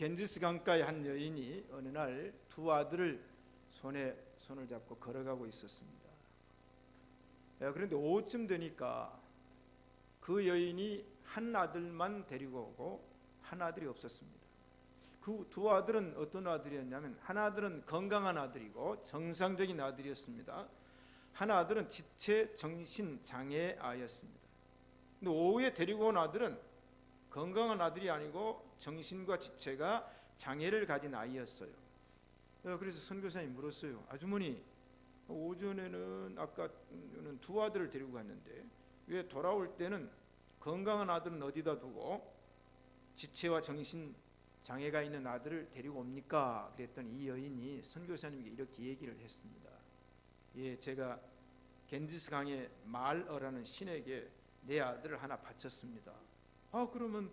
겐지스 강가의 한 여인이 어느 날 두 아들을 손에 손을 잡고 걸어가고 있었습니다. 그런데 오후쯤 되니까 그 여인이 한 아들만 데리고 오고 한 아들이 없었습니다. 그 두 아들은 어떤 아들이었냐면, 한 아들은 건강한 아들이고 정상적인 아들이었습니다. 한 아들은 지체 정신 장애 아이였습니다. 근데 오후에 데리고 온 아들은 건강한 아들이 아니고 정신과 지체가 장애를 가진 아이였어요. 그래서 선교사님이 물었어요. 아주머니, 오전에는 아까는 두 아들을 데리고 갔는데 왜 돌아올 때는 건강한 아들은 어디다 두고 지체와 정신 장애가 있는 아들을 데리고 옵니까? 그랬더니 이 여인이 선교사님에게 이렇게 얘기를 했습니다. 예, 제가 겐지스 강의 말어라는 신에게 내 아들을 하나 바쳤습니다. 그러면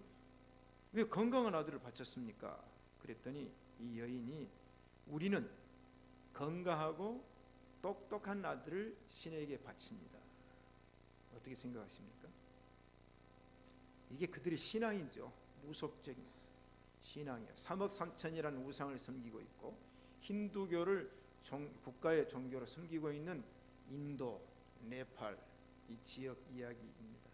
왜 건강한 아들을 바쳤습니까? 그랬더니 이 여인이, 우리는 건강하고 똑똑한 아들을 신에게 바칩니다. 어떻게 생각하십니까? 이게 그들의 신앙이죠. 무속적인 신앙이에요. 3억 3천이라는 우상을 섬기고 있고 힌두교를 국가의 종교로 섬기고 있는 인도, 네팔 이 지역 이야기입니다.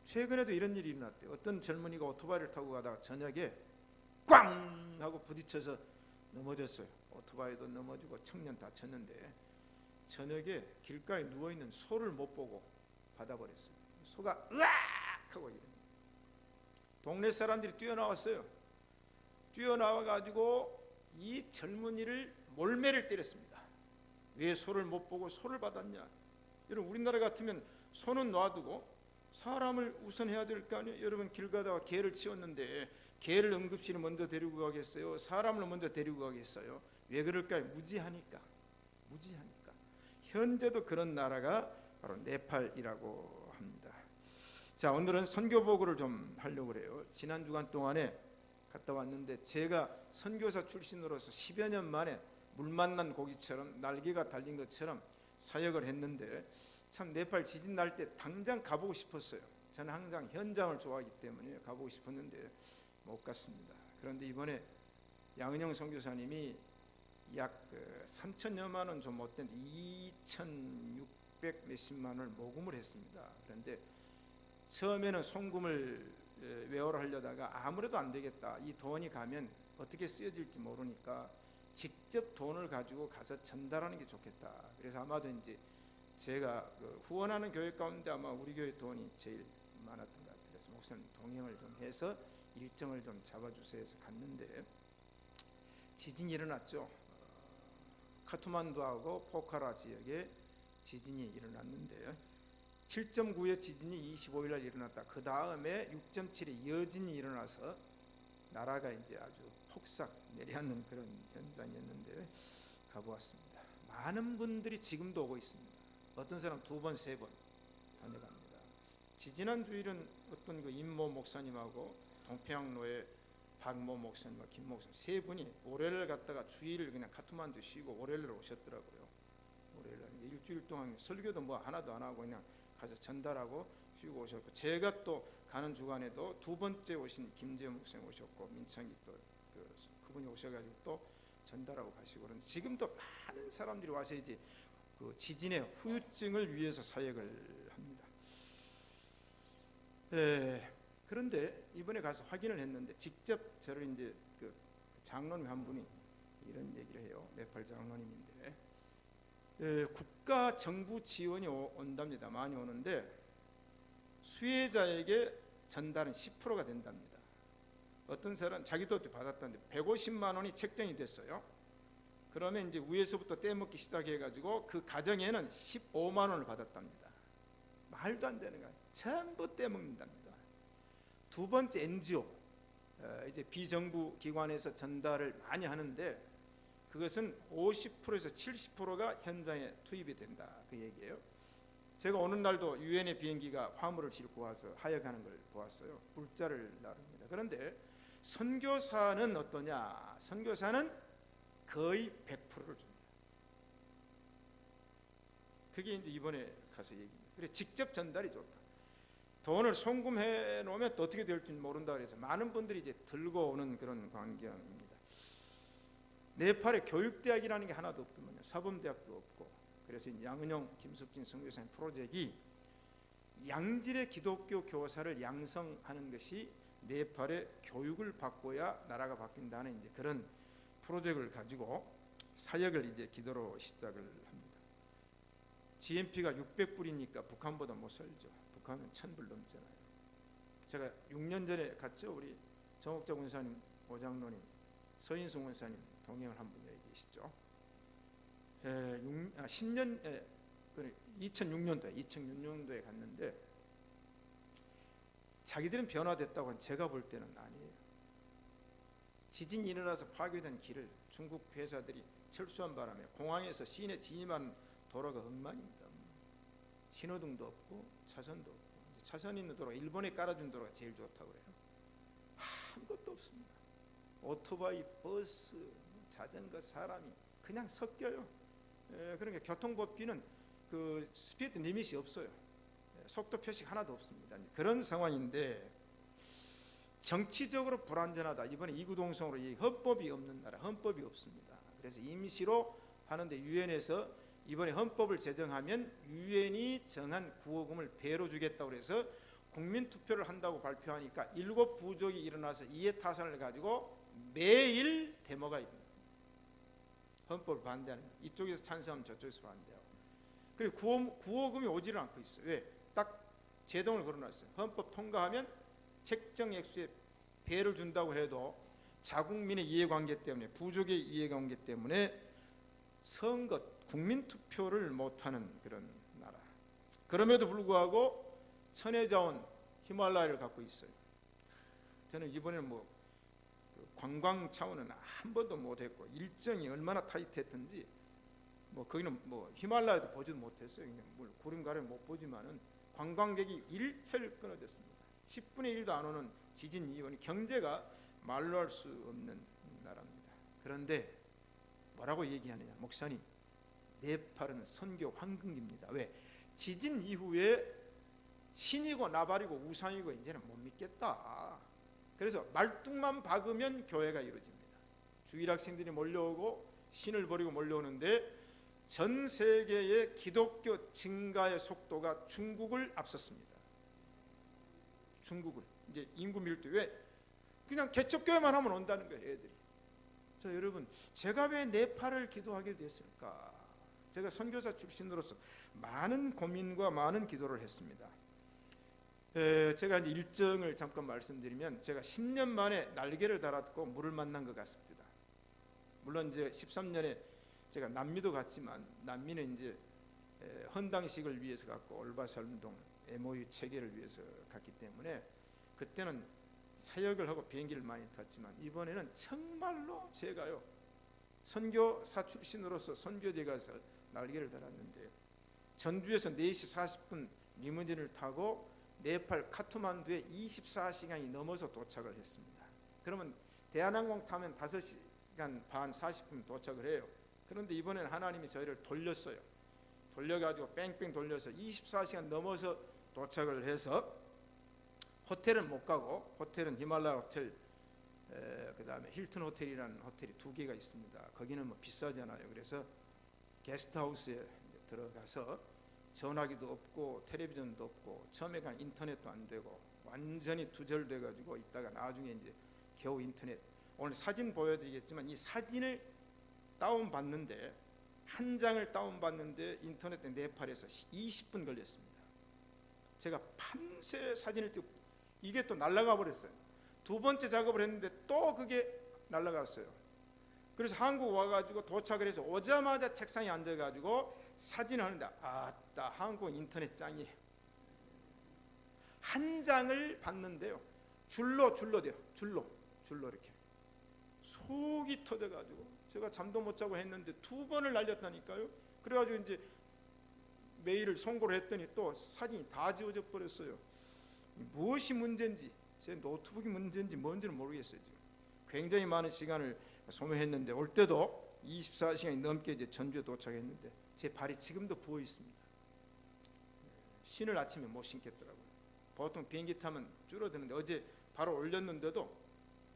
최근에도 이런 일이 일어났대요. 어떤 젊은이가 오토바이를 타고 가다가 저녁에 꽝 하고 부딪혀서 넘어졌어요. 오토바이도 넘어지고 청년 다쳤는데 저녁에 길가에 누워있는 소를 못 보고 받아버렸어요. 소가 으악 하고 이러는 거예요. 동네 사람들이 뛰어나왔어요. 뛰어나와가지고 이 젊은이를 몰매를 때렸습니다. 왜 소를 못 보고 소를 받았냐? 여러분, 우리나라 같으면 소는 놔두고 사람을 우선해야 될 거 아니에요? 여러분, 길 가다가 개를 치웠는데 개를 응급실에 먼저 데리고 가겠어요? 사람을 먼저 데리고 가겠어요? 왜 그럴까요? 무지하니까. 현재도 그런 나라가 바로 네팔이라고 합니다. 자, 오늘은 선교보고를 좀 하려고 해요. 지난 주간 동안에 갔다 왔는데 제가 선교사 출신으로서 10여 년 만에 물 만난 고기처럼 날개가 달린 것처럼 사역을 했는데, 참 네팔 지진 날 때 당장 가보고 싶었어요. 저는 항상 현장을 좋아하기 때문에 가보고 싶었는데 못 갔습니다. 그런데 이번에 양은영 선교사님이 약 3천여만 원 좀 못된 2,600 몇십만 원을 모금을 했습니다. 그런데 처음에는 송금을 외워라 하려다가 아무래도 안 되겠다. 이 돈이 가면 어떻게 쓰여질지 모르니까 직접 돈을 가지고 가서 전달하는 게 좋겠다. 그래서 아마도 이제 제가 후원하는 교회 가운데 아마 우리 교회 돈이 제일 많았던 것 같아요. 그래서 목사님 동행을 좀 해서 일정을 좀 잡아주세요 해서 갔는데 지진이 일어났죠. 카트만두하고 포카라 지역에 지진이 일어났는데 7.9의 지진이 25일 날 일어났다. 그 다음에 6.7의 여진이 일어나서 나라가 이제 아주 폭삭 내려앉는 그런 현장이었는데 가보았습니다. 많은 분들이 지금도 오고 있습니다. 어떤 사람 2번, 3번 다녀갑니다. 지지난 주일은 어떤 그 임모 목사님하고 동평양로의 박모 목사님과 김 목사님 세 분이 올해를 갔다가 주일을 그냥 카트만두 쉬고 올해를 오셨더라고요. 올해를 일주일 동안 설교도 뭐 하나도 안 하고 그냥 가서 전달하고 쉬고 오셨고, 제가 또 가는 주간에도 2번째 오신 김재현 목사님 오셨고 민창기 또 그분이 오셔가지고 또 전달하고 가시고, 그런데 지금도 많은 사람들이 와서 이제 그 지진의 후유증을 위해서 사역을 합니다. 그런데 이번에 가서 확인을 했는데 직접 저를 이제 그 장로님 한 분이 이런 얘기를 해요. 네팔 장로님인데 국가 정부 지원이 온답니다. 많이 오는데 수혜자에게 전달은 10%가 된답니다. 어떤 사람 자기도 받았다는데 150만 원이 책정이 됐어요. 그러면 이제 위에서부터 떼먹기 시작해가지고 그 가정에는 15만 원을 받았답니다. 말도 안 되는 거야. 전부 떼먹는답니다. 두 번째 NGO, 이제 비정부 기관에서 전달을 많이 하는데 그것은 50%에서 70%가 현장에 투입이 된다, 그 얘기예요. 제가 오는 날도 유엔의 비행기가 화물을 싣고 와서 하역하는 걸 보았어요. 물자를 나릅니다. 그런데 선교사는 어떠냐? 선교사는 거의 100%를 줍니다. 그게 이제 이번에 가서 얘기입니다. 그래 직접 전달이 좋다. 돈을 송금해 놓으면 또 어떻게 될지 모른다 그래서 많은 분들이 이제 들고 오는 그런 광경입니다. 네팔에 교육대학이라는 게 하나도 없더만요. 사범대학도 없고. 그래서 양은용, 김숙진 선교사님 프로젝트이 양질의 기독교 교사를 양성하는 것이 네팔의 교육을 바꿔야 나라가 바뀐다는 이제 그런 프로젝트를 가지고 사역을 이제 기도로 시작을 합니다. GNP가 600불이니까 북한보다 못 살죠. 북한은 1000불 넘잖아요. 제가 6년 전에 갔죠. 우리 정옥자 군사님, 오장로님, 서인송 군사님 동행을 한 분 여기 계시죠. 2006년도에 갔는데 자기들은 변화됐다고 한 제가 볼 때는 아니에요. 지진이 일어나서 파괴된 길을 중국 회사들이 철수한 바람에 공항에서 시내 진입한 도로가 엉망입니다. 신호등도 없고 차선도 없고, 차선 있는 도로가 일본에 깔아준 도로가 제일 좋다고 그래요. 아무것도 없습니다. 오토바이, 버스, 자전거, 사람이 그냥 섞여요. 그러니까 교통법규는 그 스피드 리밋이 없어요. 속도 표식 하나도 없습니다. 그런 상황인데 정치적으로 불안전하다. 이번에 이구동성으로 이 헌법이 없는 나라, 헌법이 없습니다. 그래서 임시로 하는데 유엔에서 이번에 헌법을 제정하면 유엔이 정한 구호금을 배로 주겠다고 해서 국민투표를 한다고 발표하니까 7부족이 일어나서 이해타산을 가지고 매일 데모가 있습니다. 헌법을 반대하는, 이쪽에서 찬성하면 저쪽에서 반대하고. 그리고 구호금이 오지를 않고 있어요. 왜? 딱 제동을 걸어놨어요. 헌법 통과하면 책정 액수의 배를 준다고 해도 자국민의 이해관계 때문에, 부족의 이해관계 때문에 선거, 국민투표를 못하는 그런 나라. 그럼에도 불구하고 천혜자원 히말라야를 갖고 있어요. 저는 이번에는 관광 차원은 한 번도 못했고 일정이 얼마나 타이트했던지 거기는 히말라야도 보지도 못했어요. 그냥 구름 가려 못 보지만은 관광객이 일철 끊어졌습니다. 10분의 1도 안 오는 지진 이후에 경제가 말로 할 수 없는 나라입니다. 그런데 뭐라고 얘기하느냐, 목사님, 네팔은 선교 황금기입니다. 왜? 지진 이후에 신이고 나발이고 우상이고 이제는 못 믿겠다. 그래서 말뚝만 박으면 교회가 이루어집니다. 주일 학생들이 몰려오고 신을 버리고 몰려오는데 전 세계의 기독교 증가의 속도가 중국을 앞섰습니다. 중국을 이제 인구 밀도, 왜? 그냥 개척교회만 하면 온다는 거예요, 애들이. 자, 여러분, 제가 왜 네팔을 기도하게 됐을까? 제가 선교사 출신으로서 많은 고민과 많은 기도를 했습니다. 제가 이제 일정을 잠깐 말씀드리면, 제가 10년 만에 날개를 달았고 물을 만난 것 같습니다. 물론 이제 13년에 제가 남미도 갔지만, 남미는 이제 헌당식을 위해서 갔고 올바살운동 MOU 체결을 위해서 갔기 때문에 그때는 사역을 하고 비행기를 많이 탔지만, 이번에는 정말로 제가요 선교사 출신으로서 선교제 가서 날개를 달았는데, 전주에서 4시 40분 리무진을 타고 네팔 카트만두에 24시간이 넘어서 도착을 했습니다. 그러면 대한항공 타면 5시간 반 40분 도착을 해요. 그런데 이번에는 하나님이 저희를 돌렸어요. 돌려가지고 뺑뺑 돌려서 24시간 넘어서 도착을 해서 호텔은 못 가고, 호텔은 히말라야 호텔, 그 다음에 힐튼 호텔이라는 호텔이 2개가 있습니다. 거기는 비싸잖아요. 그래서 게스트하우스에 들어가서 전화기도 없고 텔레비전도 없고 처음에 간 인터넷도 안 되고 완전히 두절돼 가지고 있다가 나중에 이제 겨우 인터넷, 오늘 사진 보여드리겠지만 이 사진을 다운받는데, 한 장을 다운받는데 인터넷 네팔에서 20분 걸렸습니다. 제가 밤새 사진을 찍고, 이게 또 날아가 버렸어요. 2번째 작업을 했는데 또 그게 날아갔어요. 그래서 한국 와가지고 도착을 해서 오자마자 책상에 앉아가지고 사진을 하는데, 아따, 한국 인터넷 짱이에요. 한 장을 봤는데요, 줄로 돼요. 줄로 이렇게 속이 터져가지고 제가 잠도 못 자고 했는데 2번을 날렸다니까요. 그래가지고 이제 메일을 송고를 했더니 또 사진이 다 지워져 버렸어요. 무엇이 문제인지, 제 노트북이 문제인지 뭔지는 모르겠어요. 지금 굉장히 많은 시간을 소모했는데, 올 때도 24시간이 넘게 이제 전주에 도착했는데 제 발이 지금도 부어 있습니다. 신을 아침에 못 신겠더라고요. 보통 비행기 타면 줄어드는데 어제 바로 올렸는데도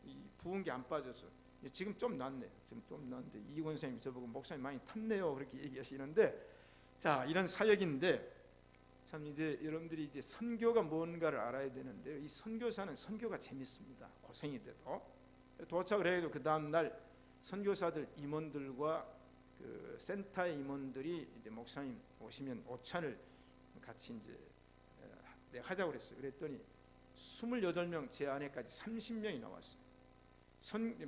이 부은 게 안 빠져서 지금 좀 낫네요. 지금 좀 낫는데 이 권사님이 저보고 목사님 많이 탔네요 그렇게 얘기하시는데, 자, 이런 사역인데 참 이제 여러분들이 이제 선교가 뭔가를 알아야 되는데요. 이 선교사는 선교가 재밌습니다. 고생이 돼도. 도착을 해도 그 다음 날 선교사들 임원들과 그 센터의 임원들이 이제 목사님 오시면 오찬을 같이 이제 내가 하자고 그랬어요. 그랬더니 28명 제 안에까지 30명이 나왔어요.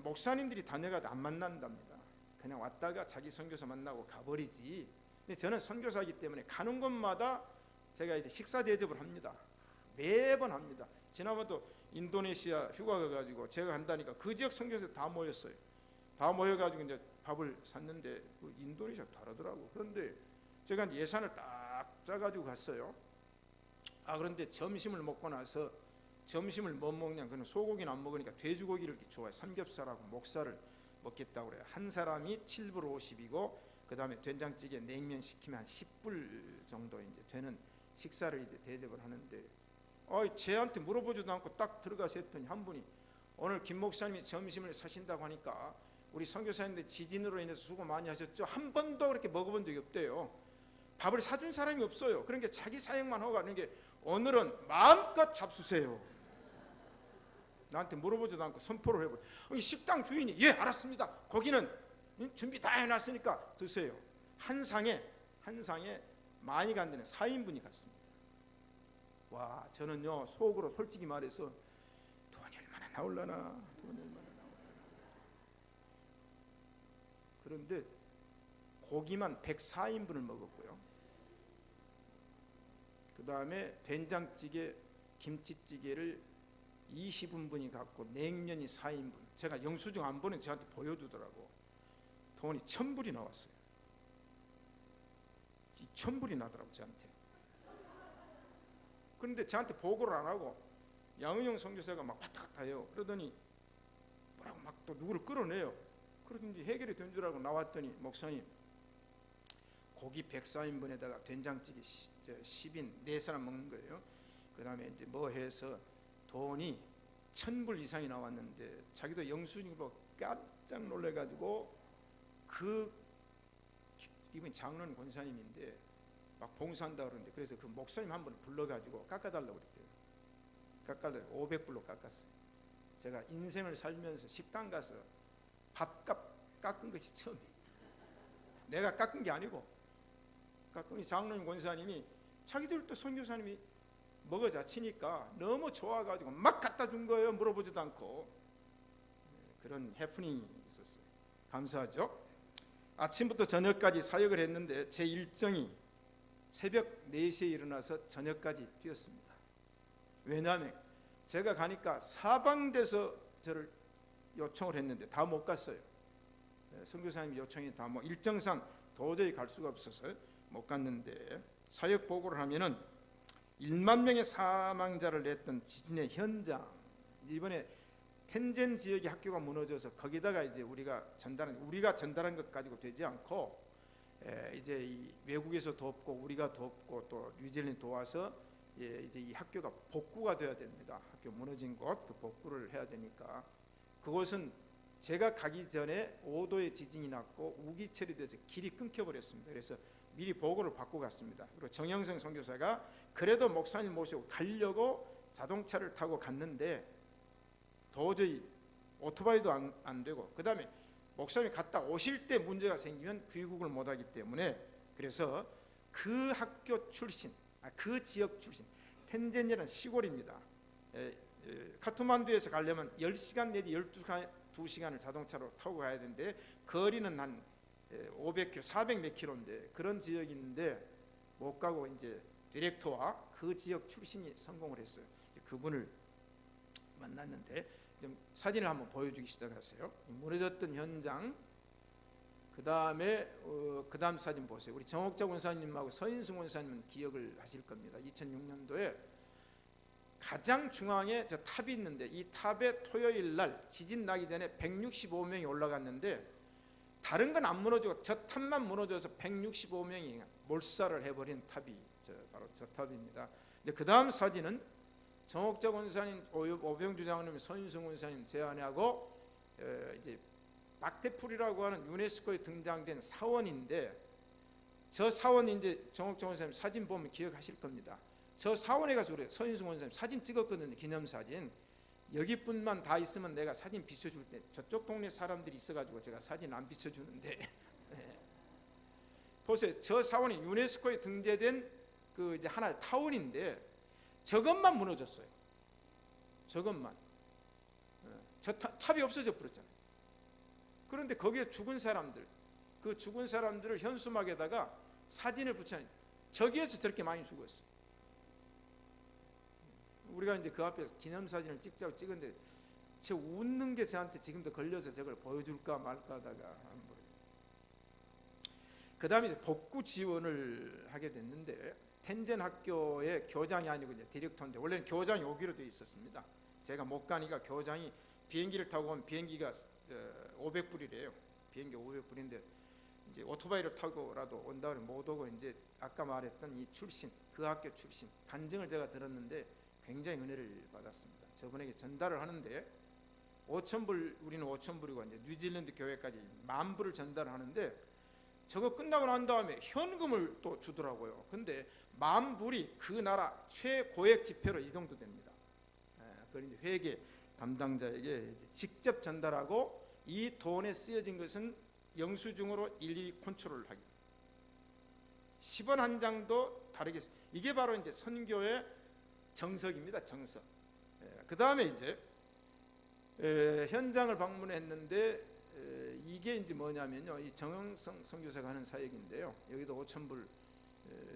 목사님들이 다녀가도 안 만난답니다. 그냥 왔다가 자기 선교사 만나고 가버리지. 근데 저는 선교사이기 때문에 가는 곳마다 제가 이제 식사 대접을 합니다. 매번 합니다. 지난번도 인도네시아 휴가 가가지고 제가 간다니까 그 지역 선교사 다 모였어요. 다 모여가지고 이제 밥을 샀는데 그 인도네시아 다르더라고. 그런데 제가 이제 예산을 딱 짜가지고 갔어요. 그런데 점심을 먹고 나서 점심을 뭐 먹냐? 그는 소고기는 안 먹으니까 돼지고기를 좋아해. 삼겹살하고 목살을 먹겠다고 그래요. 한 사람이 7불 50이고 그 다음에 된장찌개 냉면 시키면 한 10불 정도 이제 되는 식사를 이제 대접을 하는데, 쟤한테 물어보지도 않고 딱 들어가서 했더니 한 분이 오늘 김 목사님이 점심을 사신다고 하니까 우리 선교사님들 지진으로 인해서 수고 많이 하셨죠? 한 번도 그렇게 먹어본 적이 없대요. 밥을 사준 사람이 없어요. 그러니까 자기 사역만 하고 가는 게 오늘은 마음껏 잡수세요. 나한테 물어보지도 않고 선포를 해버려. 식당 주인이 예 알았습니다. 고기는 준비 다 해놨으니까 드세요. 한 상에 많이 간 데는 4인분이 갔습니다. 와, 저는요 속으로 솔직히 말해서 돈이 얼마나 나올라나. 그런데 고기만 104인분을 먹었고요. 그 다음에 된장찌개, 김치찌개를 20인분이 갖고 냉면이 4인분. 제가 영수증 안 보는 저한테 보여주더라고. 돈이 1,000불이 나왔어요. 1,000불이 나더라고 저한테. 그런데 저한테 보고를 안 하고 양은영 선교사가 막 왔다 갔다 해요. 그러더니 뭐라고 막 또 누구를 끌어내요. 그러든지 해결이 된 줄 알고 나왔더니 목사님 고기 104인분에다가 된장찌개 10인 4사람 먹는 거예요. 그 다음에 이제 뭐 해서 돈이 1,000불 이상이 나왔는데 자기도 영수증으로 깜짝 놀래가지고 이분 장로는 권사님인데 막 봉사한다 그러는데 그래서 그 목사님 한 분을 불러가지고 깎아달라고 그랬대요. 깎아달라고 500불로 깎았어요. 제가 인생을 살면서 식당 가서 밥값 깎은 것이 처음이에요. 내가 깎은 게 아니고 깎으니 장로님 권사님이 자기들도 선교사님이 먹어자치니까 너무 좋아가지고 막 갖다 준 거예요. 물어보지도 않고. 그런 해프닝이 있었어요. 감사하죠. 아침부터 저녁까지 사역을 했는데 제 일정이 새벽 4시에 일어나서 저녁까지 뛰었습니다. 왜냐하면 제가 가니까 사방돼서 저를 요청을 했는데 다 못 갔어요. 선교사님 요청이 다 뭐 일정상 도저히 갈 수가 없어서 못 갔는데 사역 보고를 하면은 1만 명의 사망자를 냈던 지진의 현장, 이번에 텐젠 지역의 학교가 무너져서 거기다가 이제 우리가 전달한 것 가지고 되지 않고 이제 이 외국에서 돕고 우리가 돕고 또 뉴질랜드 도와서 이제 이 학교가 복구가 돼야 됩니다. 학교 무너진 곳 그 복구를 해야 되니까 그곳은 제가 가기 전에 5도의 지진이 났고 우기 처리돼서 길이 끊겨버렸습니다. 그래서 미리 보고를 받고 갔습니다. 그리고 정영성 선교사가 그래도 목사님 모시고 가려고 자동차를 타고 갔는데 도저히 오토바이도 안 되고 그 다음에 목사님이 갔다 오실 때 문제가 생기면 귀국을 못하기 때문에 그래서 그 학교 출신, 그 지역 출신, 텐젠이라는 시골입니다. 카트만두에서 가려면 10시간 내지 12시간을 자동차로 타고 가야 되는데 거리는 한 500km, 400 몇 킬로인데 그런 지역이 있는데 못 가고 이제 디렉터와 그 지역 출신이 성공을 했어요. 그분을 만났는데 좀 사진을 한번 보여주기 시작하세요. 무너졌던 현장. 그 다음에 그 다음 사진 보세요. 우리 정옥자 권사님하고 서인승 권사님은 기억을 하실 겁니다. 2006년도에 가장 중앙에 저 탑이 있는데 이 탑에 토요일 날 지진 나기 전에 165명이 올라갔는데 다른 건 안 무너지고 저 탑만 무너져서 165명이 몰살을 해버린 탑이 바로 저 탑입니다. 그 다음 사진은 정옥자 권사님, 오병주 장로님, 선윤승 권사님 제 아내하고 이제 박대풀이라고 하는 유네스코에 등장된 사원인데, 저 사원 이제 정옥자 권사님 사진 보면 기억하실 겁니다. 저 사원에 가서 그래요. 선윤승 권사님 사진 찍었거든요. 기념사진. 여기 분만 다 있으면 내가 사진 비춰줄 때, 저쪽 동네 사람들이 있어가지고 제가 사진 안 비춰주는데 보세요. 저 사원이 유네스코에 등재된 그 이제 하나의 타운인데 저것만 무너졌어요. 저것만. 저 탑이 없어져 버렸잖아요. 그런데 거기에 죽은 사람들, 그 죽은 사람들을 현수막에다가 사진을 붙여놨어요. 저기에서 저렇게 많이 죽었어요. 우리가 이제 그 앞에서 기념사진을 찍자고 찍었는데 저 웃는 게 저한테 지금도 걸려서 저걸 보여줄까 말까 하다가 그 다음에 복구 지원을 하게 됐는데, 텐젠 학교의 교장이 아니고 이제 디렉터인데, 원래는 교장이 오기로 되어 있었습니다. 제가 못 가니까 교장이 비행기를 타고 오면 비행기가 500불이래요. 비행기 500불인데 이제 오토바이를 타고라도 온다고 못 오고, 이제 아까 말했던 이 출신, 그 학교 출신 간증을 제가 들었는데 굉장히 은혜를 받았습니다. 저분에게 전달을 하는데 5,000불, 우리는 5,000불이고 이제 뉴질랜드 교회까지 10,000불을 전달을 하는데, 저거 끝나고 난 다음에 현금을 또 주더라고요. 근데 10,000불이 그 나라 최고액 지폐로 이 정도 됩니다. 그걸 이제 회계 담당자에게 직접 전달하고, 이 돈에 쓰여진 것은 영수증으로 일일이 컨트롤을 하기. 10원 한 장도 다르게. 이게 바로 이제 선교의 정석입니다. 정석. 그 다음에 이제 현장을 방문했는데, 이게 이제 뭐냐면요, 이 정영성 선교사가 하는 사역인데요. 여기도 5,000불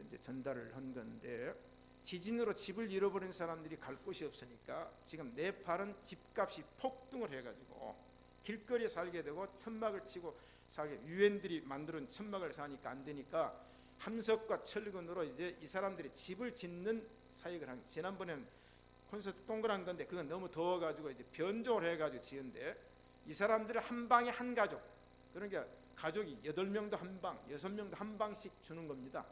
이제 전달을 한 건데, 지진으로 집을 잃어버린 사람들이 갈 곳이 없으니까 지금 네팔은 집값이 폭등을 해가지고 길거리에 살게 되고 천막을 치고 살게, 유엔들이 만들어준 천막을 사니까 안 되니까 함석과 철근으로 이제 이 사람들이 집을 짓는 사역을 한. 지난번에는 콘서트 동그란 건데 그건 너무 더워가지고 이제 변종을 해가지고 지은데, 이 사람들은 한 방에 한 가족, 그러니까 가족이 8명도 한 방, 6명도 한 방씩 주는 겁니다.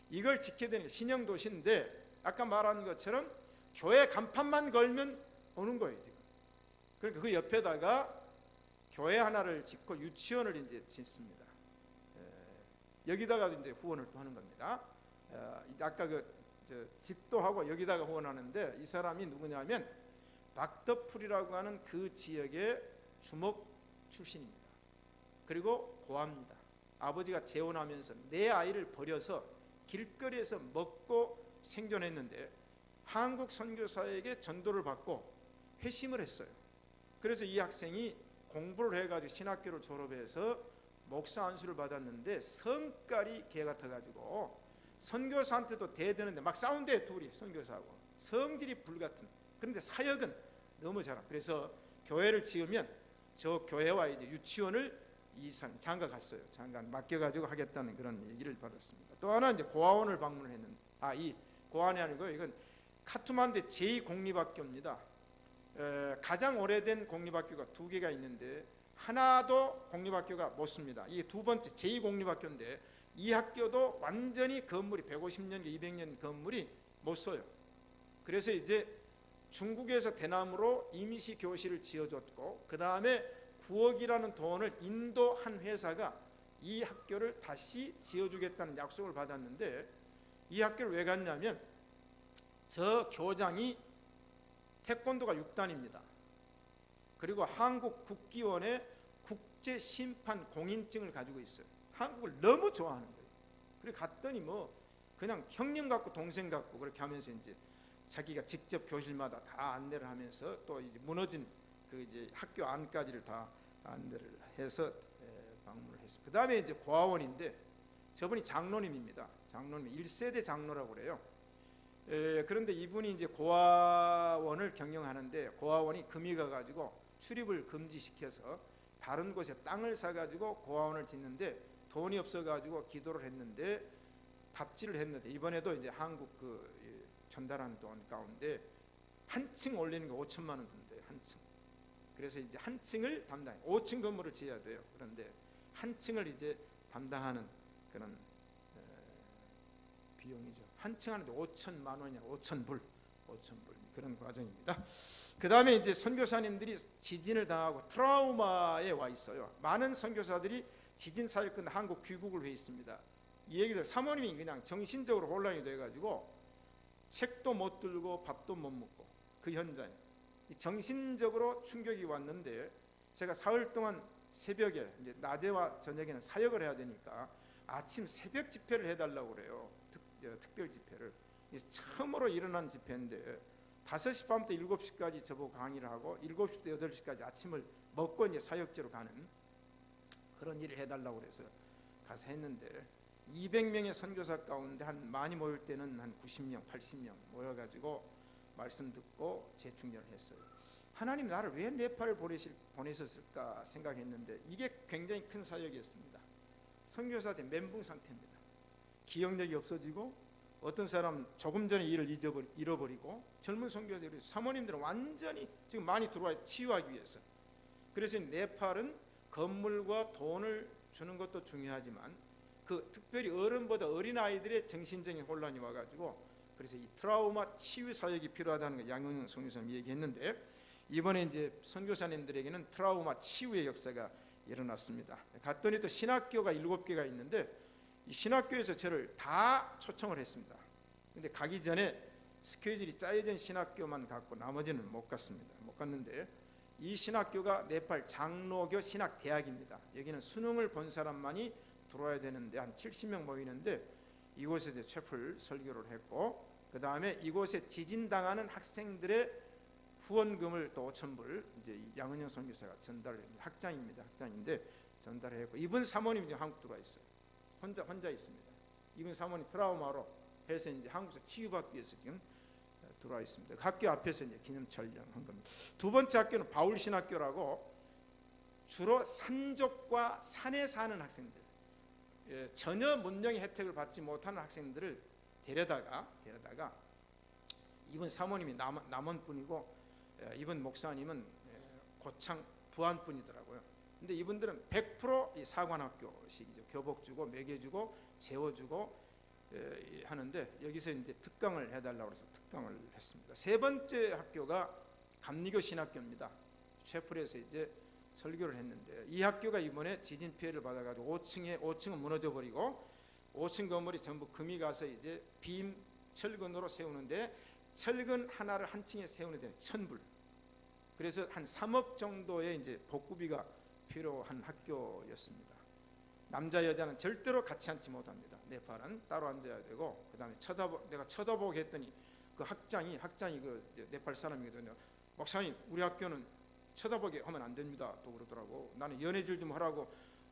이걸 지켜야 되는 게 신형도시인데, 아까 말한 것처럼 교회 간판만 걸면 오는 거예요 지금. 그러니까 그 옆에다가 교회 하나를 짓고 유치원을 이제 짓습니다. 여기다가 이제 후원을 또 하는 겁니다. 아까 집도 하고 여기다가 후원하는데, 이 사람이 누구냐면 박더풀이라고 하는 그 지역의 주목 출신입니다. 그리고 고아입니다. 아버지가 재혼하면서 내 아이를 버려서 길거리에서 먹고 생존했는데 한국 선교사에게 전도를 받고 회심을 했어요. 그래서 이 학생이 공부를 해가지고 신학교를 졸업해서 목사 안수를 받았는데 성깔이 개 같아가지고 선교사한테도 대드는데 막 싸운대. 둘이 선교사하고 성질이 불같은. 그런데 사역은 너무 잘하고, 그래서 교회를 지으면 저 교회와 이제 유치원을 이 사람 장가 갔어요. 장가 맡겨가지고 하겠다는 그런 얘기를 받았습니다. 또 하나 이제 고아원을 방문을 했는데, 이 고아원이 아니고요, 이건 카투만두 제2공립학교입니다. 가장 오래된 공립학교가 2개가 있는데 하나도 공립학교가 못 씁니다. 이게 두 번째 제2공립학교인데, 이 학교도 완전히 건물이 150년, 200년 건물이 못 써요. 그래서 이제 중국에서 대나무로 임시 교실을 지어줬고, 그 다음에 9억이라는 돈을 인도 한 회사가 이 학교를 다시 지어주겠다는 약속을 받았는데, 이 학교를 왜 갔냐면 저 교장이 태권도가 6단입니다. 그리고 한국 국기원의 국제심판 공인증을 가지고 있어요. 한국을 너무 좋아하는 거예요. 그래서 갔더니 뭐 그냥 형님 같고 동생 같고 그렇게 하면서 이제 자기가 직접 교실마다 다 안내를 하면서 또 이제 무너진 그 이제 학교 안까지를 다 안내를 해서 방문을 했어요. 그 다음에 이제 고아원인데, 저분이 장로님입니다. 장로님 1세대 장로라고 그래요. 그런데 이분이 이제 고아원을 경영하는데, 고아원이 금이 가가지고 출입을 금지시켜서 다른 곳에 땅을 사가지고 고아원을 짓는데 돈이 없어가지고 기도를 했는데 답지를 했는데, 이번에도 이제 한국 그 전달한 돈 가운데 한 층 올리는 거 5천만 원 든대요. 한 층. 그래서 이제 한 층을 담당, 5층 건물을 지어야 돼요. 그런데 한 층을 이제 담당하는 그런 비용이죠. 한 층 하는데 5천만 원이냐, 5,000불. 그런 과정입니다. 그 다음에 이제 선교사님들이 지진을 당하고 트라우마에 와 있어요. 많은 선교사들이 지진 사역 끝나 한국 귀국을 해 있습니다. 이 얘기들 사모님이 그냥 정신적으로 혼란이 돼가지고 책도 못 들고 밥도 못 먹고 그 현장에 정신적으로 충격이 왔는데, 제가 사흘 동안 새벽에 이제 낮에와 저녁에는 사역을 해야 되니까 아침 새벽 집회를 해달라고 그래요. 특별 집회를. 처음으로 일어난 집회인데 5시 반부터 7시까지 저보고 강의를 하고 7시부터 8시까지 아침을 먹고 이제 사역지로 가는 그런 일을 해달라고 그래서 가서 했는데, 200명의 선교사 가운데 한 많이 모일 때는 한 90명, 80명 모여가지고 말씀 듣고 재충전을 했어요. 하나님 나를 왜 네팔을 보내셨을까 생각했는데, 이게 굉장히 큰 사역이었습니다. 선교사들 멘붕 상태입니다. 기억력이 없어지고, 어떤 사람 조금 전에 일을 잃어버리고, 젊은 선교사들이 사모님들은 완전히 지금 많이 들어와 치유하기 위해서. 그래서 네팔은 건물과 돈을 주는 것도 중요하지만 그 특별히 어른보다 어린아이들의 정신적인 혼란이 와가지고, 그래서 이 트라우마 치유 사역이 필요하다는 걸 양용영 선교사님이 얘기했는데, 이번에 이제 선교사님들에게는 트라우마 치유의 역사가 일어났습니다. 갔더니 또 신학교가 7개가 있는데, 이 신학교에서 저를 다 초청을 했습니다. 근데 가기 전에 스케줄이 짜여진 신학교만 갔고 나머지는 못 갔습니다. 못 갔는데, 이 신학교가 네팔 장로교 신학대학입니다. 여기는 수능을 본 사람만이 들어와야 되는데 한 70명 모이는데, 이곳에 이제 채플 설교를 했고, 그 다음에 이곳에 지진당하는 학생들의 후원금을 또 5,000불 이제 양은영 선교사가 전달을 했는데, 학장입니다. 학장인데 전달을 했고, 이분 사모님 지금 한국 들어와 있어요. 혼자 있습니다. 이분 사모님 트라우마로 해서 이제 한국에서 치유받기 위해서 지금 들어와 있습니다. 학교 앞에서 이제 기념 촬영한 겁니다. 두 번째 학교는 바울신학교라고, 주로 산족과 산에 사는 학생들, 전혀 문명의 혜택을 받지 못하는 학생들을 데려다가 이분 사모님이 남원 분이고, 이분 목사님은 고창 부안 분이더라고요. 근데 이분들은 100% 이 사관학교식이죠. 교복 주고 먹여주고 재워주고 하는데, 여기서 이제 특강을 해달라고 해서 특강을 했습니다. 세 번째 학교가 감리교 신학교입니다. 셰플에서 이제 설교를 했는데, 이 학교가 이번에 지진 피해를 받아가지고 5층은 무너져 버리고 5층 건물이 전부 금이 가서 이제 빔 철근으로 세우는데, 철근 하나를 한 층에 세우는데 1,000불. 그래서 한 3억 정도의 이제 복구비가 필요한 학교였습니다. 남자 여자는 절대로 같이 앉지 못합니다. 네팔은 따로 앉아야 되고, 그다음에 내가 쳐다보게 했더니 그 학장이 그 네팔 사람이거든요. 목사님, 우리 학교는 쳐다보게 하면 안 됩니다. 또 그러더라고. 나는 연애질 좀 하라고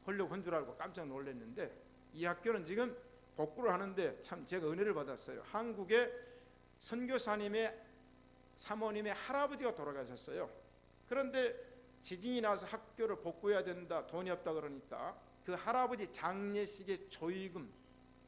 하려고 한 줄 알고 깜짝 놀랐는데, 이 학교는 지금 복구를 하는데 참 제가 은혜를 받았어요. 한국의 선교사님의 사모님의 할아버지가 돌아가셨어요. 그런데 지진이 나서 학교를 복구해야 된다, 돈이 없다 그러니까 그 할아버지 장례식의 조의금,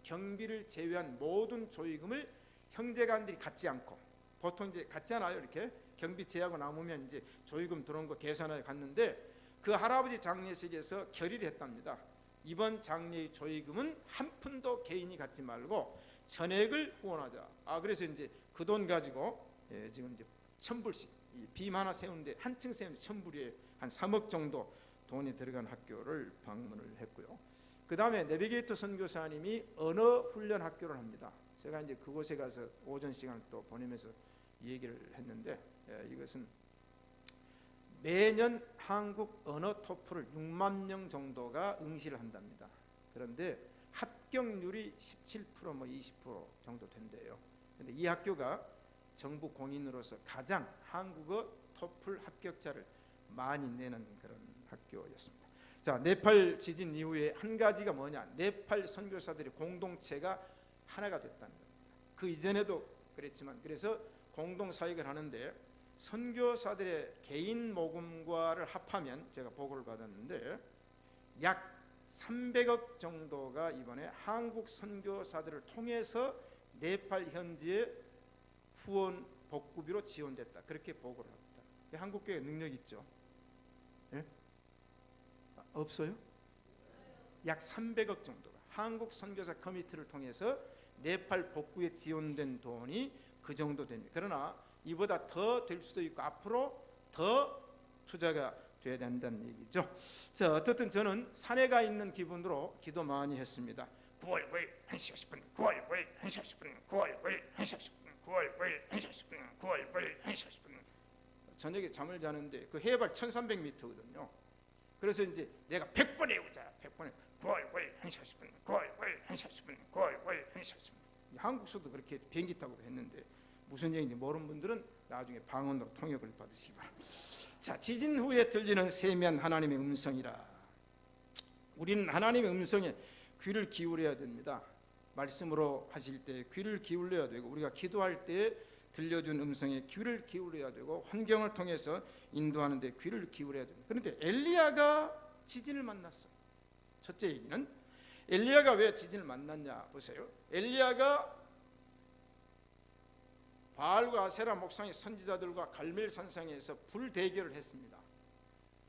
경비를 제외한 모든 조의금을 형제간들이 갖지 않고, 보통 이제 갖지 않아요. 이렇게 경비 제하고 남으면 이제 조의금 들어온 거 계산하여 갔는데, 그 할아버지 장례식에서 결의를 했답니다. 이번 장례의 조의금은 한 푼도 개인이 갖지 말고 전액을 후원하자. 그래서 이제 그 돈 가지고 지금 이제 1,000불씩 빔 하나 세우는데, 한 층 세우는데 1,000불에 한 3억 정도 돈이 들어간 학교를 방문을 했고요. 그 다음에 내비게이터 선교사님이 언어 훈련 학교를 합니다. 제가 이제 그곳에 가서 오전 시간을 또 보내면서 얘기를 했는데, 이것은 매년 한국 언어 토플을 6만 명 정도가 응시를 한답니다. 그런데 합격률이 17% 뭐 20% 정도 된대요. 근데 이 학교가 정부 공인으로서 가장 한국어 토플 합격자를 많이 내는 그런 학교였습니다. 자, 네팔 지진 이후에 한 가지가 뭐냐? 네팔 선교사들의 공동체가 하나가 됐다는 겁니다. 그 이전에도 그랬지만, 그래서 공동 사역을 하는데 선교사들의 개인 모금과를 합하면, 제가 보고를 받았는데 약 300억 정도가 이번에 한국 선교사들을 통해서 네팔 현지에 후원 복구비로 지원됐다, 그렇게 보고를 합니다. 한국교회 능력 있죠? 예? 없어요? 약 300억 정도가 한국 선교사 커미티를 통해서 네팔 복구에 지원된 돈이 그 정도 됩니다. 그러나 이보다 더 될 수도 있고 앞으로 더 투자가 돼야 된다는 얘기죠. 자, 어떻든 저는 산에 가 있는 기분으로 기도 많이 했습니다. 9월 9일 1시 10분, 9월 9일 1시 10분, 9월 9일 1시 10분, 9월 9일 1시 10분, 9월 9일 1시 10분. 저녁에 잠을 자는데 그 해발 1300m거든요. 그래서 이제 내가 100번 외우자. 100번. 9월 9일 1시 10분, 9월 9일 1시 10분, 9월 9일 1시 10분. 한국서도 그렇게 비행기 타고 했는데 무슨 얘기인지 모르는 분들은 나중에 방언으로 통역을 받으시기 바랍니다. 자, 지진 후에 들리는 세미한 하나님의 음성이라. 우리는 하나님의 음성에 귀를 기울여야 됩니다. 말씀으로 하실 때 귀를 기울여야 되고, 우리가 기도할 때 들려준 음성에 귀를 기울여야 되고, 환경을 통해서 인도하는 데 귀를 기울여야 됩니다. 그런데 엘리야가 지진을 만났어. 첫째 얘기는 엘리야가 왜 지진을 만났냐 보세요. 엘리야가 바알과 아세라 목상의 선지자들과 갈멜 산상에서 불대결을 했습니다.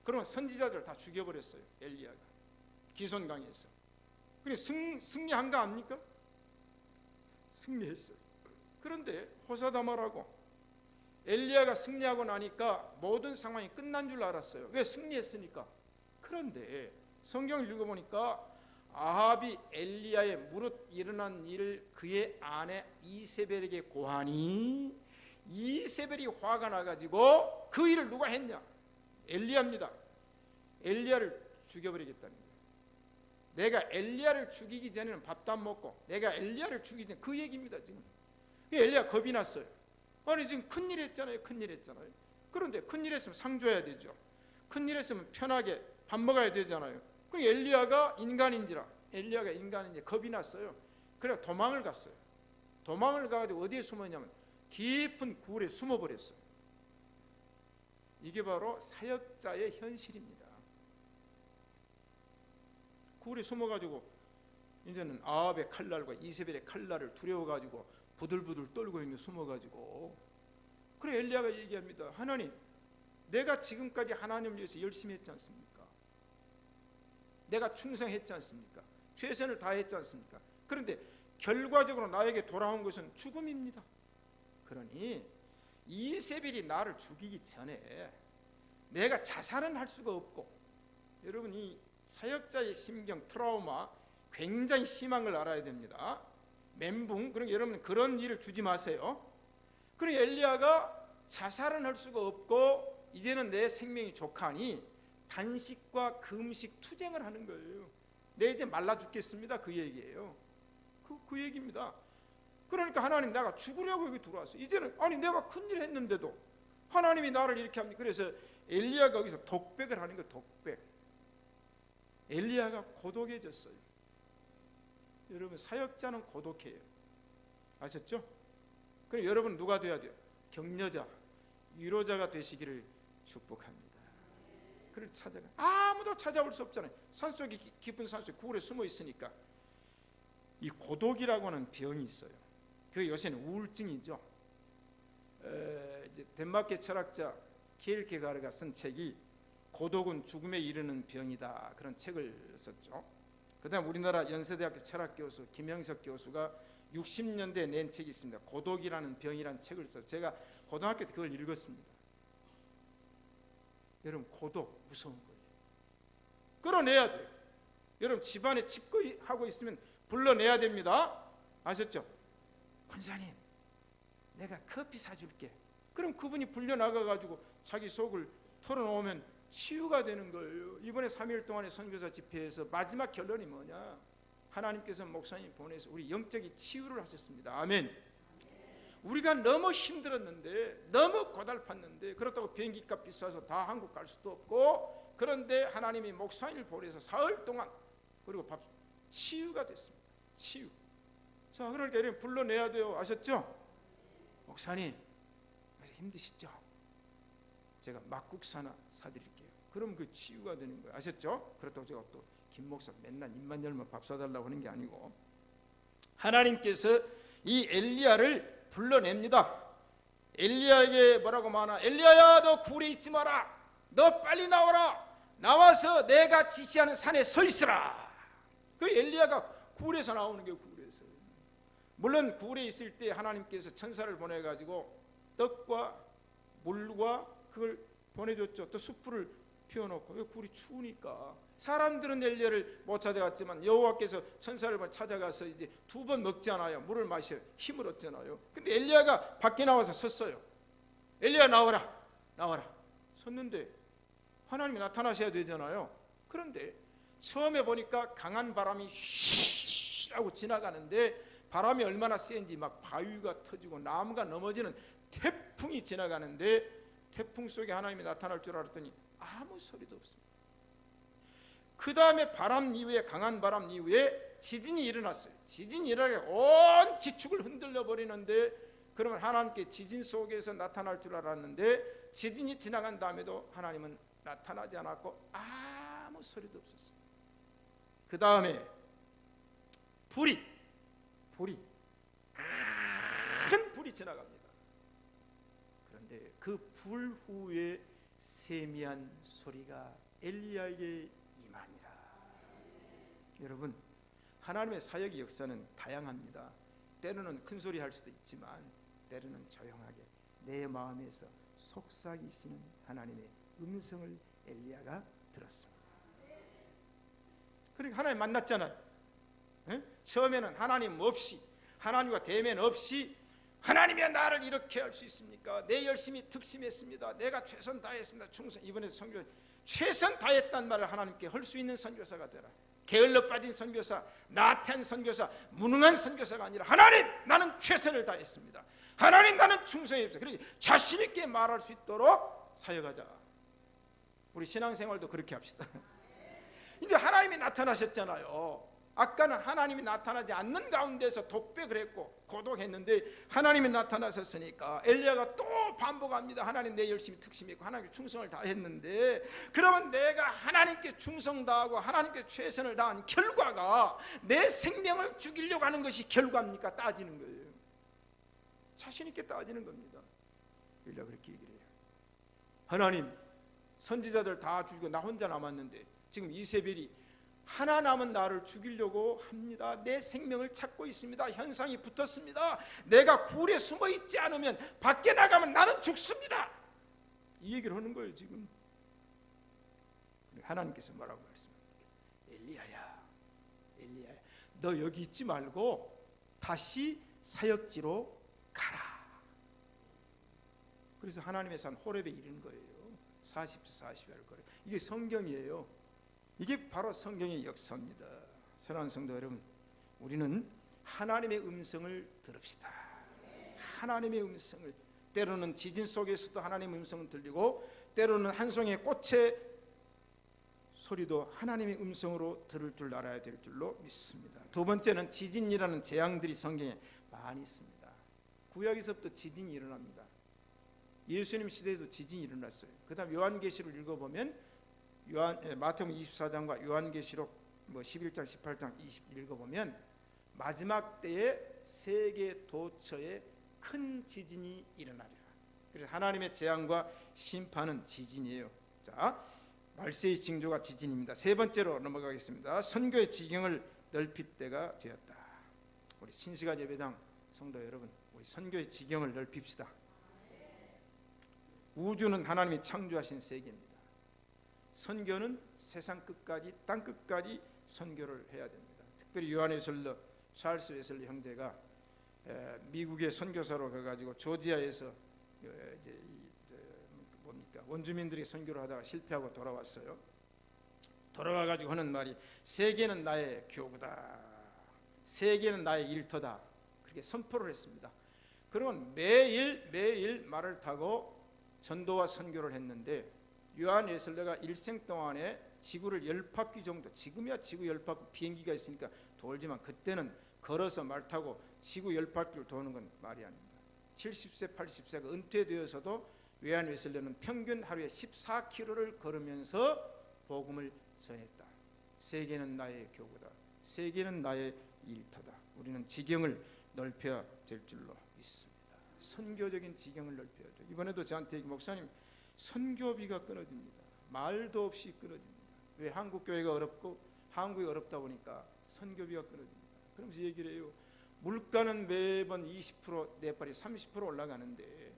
그러면 선지자들 다 죽여버렸어요. 엘리야가 기손강에서. 그래 승리한 거 아닙니까? 승리했어요. 그런데 호사다마라고 엘리야가 승리하고 나니까 모든 상황이 끝난 줄 알았어요. 왜? 승리했으니까. 그런데 성경을 읽어보니까 아합이 엘리야의 무릇 일어난 일을 그의 아내 이세벨에게 고하니 이세벨이 화가 나가지고 그 일을 누가 했냐? 엘리야입니다. 엘리야를 죽여버리겠다는 거예요. 내가 엘리야를 죽이기 전에는 밥도 안 먹고 내가 엘리야를 죽이기 전에 그 얘기입니다. 지금 엘리야 겁이 났어요. 아니 지금 큰일 했잖아요. 큰일 했잖아요. 그런데 큰일 했으면 상 줘야 되죠. 큰일 했으면 편하게 밥 먹어야 되잖아요. 그 엘리야가 인간인지라 겁이 났어요. 그래서 도망을 갔어요. 도망을 가가지고 어디에 숨었냐면 깊은 굴에 숨어버렸어요. 이게 바로 사역자의 현실입니다. 굴에 숨어가지고 이제는 아합의 칼날과 이세벨의 칼날을 두려워가지고 부들부들 떨고 있는 숨어가지고. 그래 엘리야가 얘기합니다. 하나님, 내가 지금까지 하나님을 위해서 열심히 했지 않습니까? 내가 충성했지 않습니까? 최선을 다했지 않습니까? 그런데 결과적으로 나에게 돌아온 것은 죽음입니다. 그러니 이세벨이 나를 죽이기 전에 내가 자살은 할 수가 없고, 여러분 이 사역자의 심경 트라우마 굉장히 심한 걸 알아야 됩니다. 멘붕. 그러니까 여러분 그런 일을 주지 마세요. 그러니 엘리야가 자살은 할 수가 없고 이제는 내 생명이 족하니 단식과 금식 투쟁을 하는 거예요. 내 이제 말라 죽겠습니다. 그 얘기예요. 그 얘기입니다. 그러니까 하나님, 내가 죽으려고 여기 들어왔어. 이제는 아니 내가 큰일 했는데도 하나님이 나를 이렇게 합니다. 그래서 엘리야가 여기서 독백을 하는 거예요. 독백. 엘리야가 고독해졌어요. 여러분 사역자는 고독해요. 아셨죠? 그럼 여러분 누가 돼야 돼요? 격려자, 위로자가 되시기를 축복합니다. 그를 찾아가. 아무도 찾아올 수 없잖아요. 산속에 깊은 산속에 굴에 숨어 있으니까. 이 고독이라고 하는 병이 있어요. 그 요새는 우울증이죠. 이제 덴마크의 철학자 키엘케가르가 쓴 책이 고독은 죽음에 이르는 병이다, 그런 책을 썼죠. 그다음 우리나라 연세대학교 철학교수 김영석 교수가 60년대에 낸 책이 있습니다. 고독이라는 병이라는 책을 써서 제가 고등학교 때 그걸 읽었습니다. 여러분 고독 무서운 거예요. 끌어내야 돼요. 여러분 집안에 집거하고 있으면 불러내야 됩니다. 아셨죠? 권사님, 내가 커피 사줄게. 그럼 그분이 불려나가가지고 자기 속을 털어놓으면 치유가 되는 거예요. 이번에 3일 동안의 선교사 집회에서 마지막 결론이 뭐냐? 하나님께서 목사님 보내서 우리 영적인 치유를 하셨습니다. 아멘. 우리가 너무 힘들었는데, 너무 고달팠는데, 그렇다고 비행기값 비싸서 다 한국 갈 수도 없고, 그런데 하나님이 목사님을 보내서 사흘 동안, 그리고 치유가 됐습니다. 치유. 자, 그러니까 여러분 불러내야 돼요. 아셨죠? 목사님 힘드시죠? 제가 막국수 하나 사드릴게요. 그럼 그 치유가 되는 거예요. 아셨죠? 그렇다고 제가 또 김 목사 맨날 입만 열면 밥 사달라고 하는 게 아니고, 하나님께서 이 엘리야를 불러냅니다. 엘리야에게 뭐라고 말하나? 엘리야야, 너 굴에 있지 마라. 너 빨리 나와라. 나와서 내가 지시하는 산에 서 있으라. 그 엘리야가 굴에서 나오는 게 굴에서. 물론 굴에 있을 때 하나님께서 천사를 보내가지고 떡과 물과 그걸 보내줬죠. 또 숯불을 피워놓고, 왜 굴이 추우니까. 사람들은 엘리야를 못 찾아갔지만 여호와께서 천사를 찾아가서 이제 2번 먹잖아요. 물을 마셔 힘을 얻잖아요. 근데 엘리야가 밖에 나와서 섰어요. 엘리야 나와라, 나와라. 섰는데 하나님이 나타나셔야 되잖아요. 그런데 처음에 보니까 강한 바람이 휘 하고 지나가는데, 바람이 얼마나 센지 막 바위가 터지고 나무가 넘어지는 태풍이 지나가는데, 태풍 속에 하나님이 나타날 줄 알았더니 아무 소리도 없습니다. 그 다음에 바람 이후에, 강한 바람 이후에 지진이 일어났어요. 지진이 일어나게 온 지축을 흔들려 버리는데, 그러면 하나님께 지진 속에서 나타날 줄 알았는데, 지진이 지나간 다음에도 하나님은 나타나지 않았고 아무 소리도 없었어요. 그 다음에 불이 큰 불이 지나갑니다. 그런데 그 불 후에 세미한 소리가 엘리야에게 임하니라. 여러분, 하나님의 사역의 역사는 다양합니다. 때로는 큰 소리 할 수도 있지만 때로는 조용하게 내 마음에서 속삭이시는 하나님의 음성을 엘리야가 들었습니다. 그러니까 하나님 만났잖아요. 처음에는 하나님 없이, 하나님과 대면 없이, 하나님이 나를 이렇게 할 수 있습니까? 내 열심히 특심했습니다. 내가 최선 다했습니다. 충성. 이번에 선교 최선 다했단 말을 하나님께 할 수 있는 선교사가 되라. 게을러 빠진 선교사, 나태한 선교사, 무능한 선교사가 아니라, 하나님 나는 최선을 다했습니다. 하나님 나는 충성했습니다. 그렇게 자신 있게 말할 수 있도록 사역하자. 우리 신앙생활도 그렇게 합시다. 이제 하나님이 나타나셨잖아요. 아까는 하나님이 나타나지 않는 가운데서 독백을 했고 고독했는데, 하나님이 나타나셨으니까 엘리야가 또 반복합니다. 하나님 내 열심히 특심했고 하나님께 충성을 다했는데, 그러면 내가 하나님께 충성 다하고 하나님께 최선을 다한 결과가 내 생명을 죽이려고 하는 것이 결과입니까? 따지는 거예요. 자신 있게 따지는 겁니다. 엘리야가 그렇게 얘기를 해요. 하나님, 선지자들 다 죽이고 나 혼자 남았는데 지금 이세벨이 하나 남은 나를 죽이려고 합니다. 내 생명을 찾고 있습니다. 현상이 붙었습니다. 내가 굴에 숨어 있지 않으면, 밖에 나가면 나는 죽습니다. 이 얘기를 하는 거예요 지금. 하나님께서 뭐라고 말씀합니까? 엘리야야, 너 여기 있지 말고 다시 사역지로 가라. 그래서 하나님의 산 호렙에 이르는 거예요. 40주 40야를 걸어. 이게 성경이에요. 이게 바로 성경의 역사입니다. 사랑하는 성도 여러분, 우리는 하나님의 음성을 들읍시다. 하나님의 음성을, 때로는 지진 속에서도 하나님의 음성을 들리고, 때로는 한 송이의 꽃의 소리도 하나님의 음성으로 들을 줄 알아야 될 줄로 믿습니다. 두 번째는 지진이라는 재앙들이 성경에 많이 있습니다. 구약에서부터 지진이 일어납니다. 예수님 시대에도 지진이 일어났어요. 그 다음 요한계시를 읽어보면 마태복음 24장과 요한계시록 11장, 18장, 20 읽어보면 마지막 때에 세계 도처에 큰 지진이 일어나리라. 그래서 하나님의 재앙과 심판은 지진이에요. 자, 말세의 징조가 지진입니다. 세 번째로 넘어가겠습니다. 선교의 지경을 넓힐 때가 되었다. 우리 신시간 예배당 성도 여러분, 우리 선교의 지경을 넓힙시다. 우주는 하나님이 창조하신 세계입니다. 선교는 세상 끝까지, 땅 끝까지 선교를 해야 됩니다. 특별히 요한 웨슬러, 찰스 웨슬러 형제가 미국의 선교사로 가가지고 조지아에서 이제 원주민들이 선교를 하다가 실패하고 돌아왔어요. 돌아와가지고 하는 말이, 세계는 나의 교구다, 세계는 나의 일터다, 그렇게 선포를 했습니다. 그러면 매일 말을 타고 전도와 선교를 했는데, 요한 웨슬러가 일생 동안에 지구를 10바퀴 정도, 지금이야 지구 10바퀴 비행기가 있으니까 돌지만 그때는 걸어서 말 타고 지구 10바퀴를 도는 건 말이 아닙니다. 70세 80세가 은퇴되어서도 요한 웨슬러는 평균 하루에 14km를 걸으면서 복음을 전했다. 세계는 나의 교구다, 세계는 나의 일터다. 우리는 지경을 넓혀야 될 줄로 믿습니다. 선교적인 지경을 넓혀야 돼. 이번에도 저한테 목사님, 선교비가 끊어집니다. 말도 없이 끊어집니다. 왜? 한국 교회가 어렵고 한국이 어렵다 보니까 선교비가 끊어집니다. 그러면서 얘기를 해요. 물가는 매번 20%, 네팔이 30% 올라가는데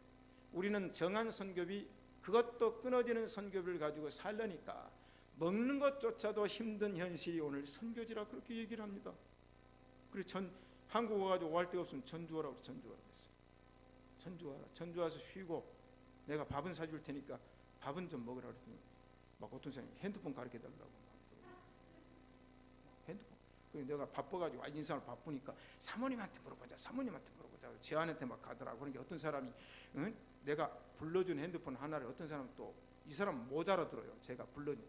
우리는 정한 선교비, 그것도 끊어지는 선교비를 가지고 살려니까 먹는 것조차도 힘든 현실이 오늘 선교지라 그렇게 얘기를 합니다. 그리고 한국 와가지고 할 데가 없으면 전주하라고 전주하라고 했어요. 전주하라. 전주 와서 쉬고 내가 밥은 사줄 테니까 밥은 좀 먹으라 그랬더니 막 어떤 사람이 핸드폰 가르쳐 달라고. 핸드폰. 그래서 내가 바빠가지고 인사를 바쁘니까 사모님한테 물어보자. 사모님한테 물어보자. 제안한테 막 가더라고. 그러니까 어떤 사람이 내가 불러준 핸드폰 하나를 어떤 사람은 또 이 사람 못 알아들어요. 제가 불러준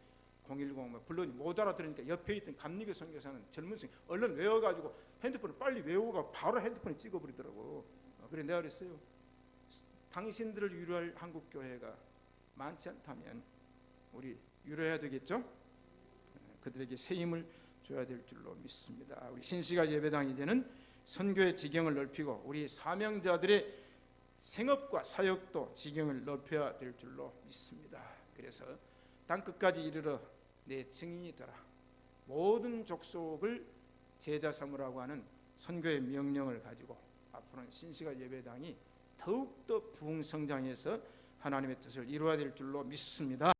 010 불러니 못 알아들으니까 옆에 있던 감리교 선교사는 젊은 생 얼른 외워가지고 핸드폰을 빨리 외우고 바로 핸드폰에 찍어버리더라고. 그래 내가 그랬어요. 당신들을 위로할 한국 교회가 많지 않다면 우리 위로해야 되겠죠? 그들에게 새 힘을 줘야 될 줄로 믿습니다. 우리 신시가 예배당 이제는 선교의 지경을 넓히고 우리 사명자들의 생업과 사역도 지경을 넓혀야 될 줄로 믿습니다. 그래서 땅끝까지 이르러 내 증인이 되라. 모든 족속을 제자 삼으라고 하는 선교의 명령을 가지고 앞으로는 신시가 예배당이 더욱더 부흥성장해서 하나님의 뜻을 이루어야 될 줄로 믿습니다.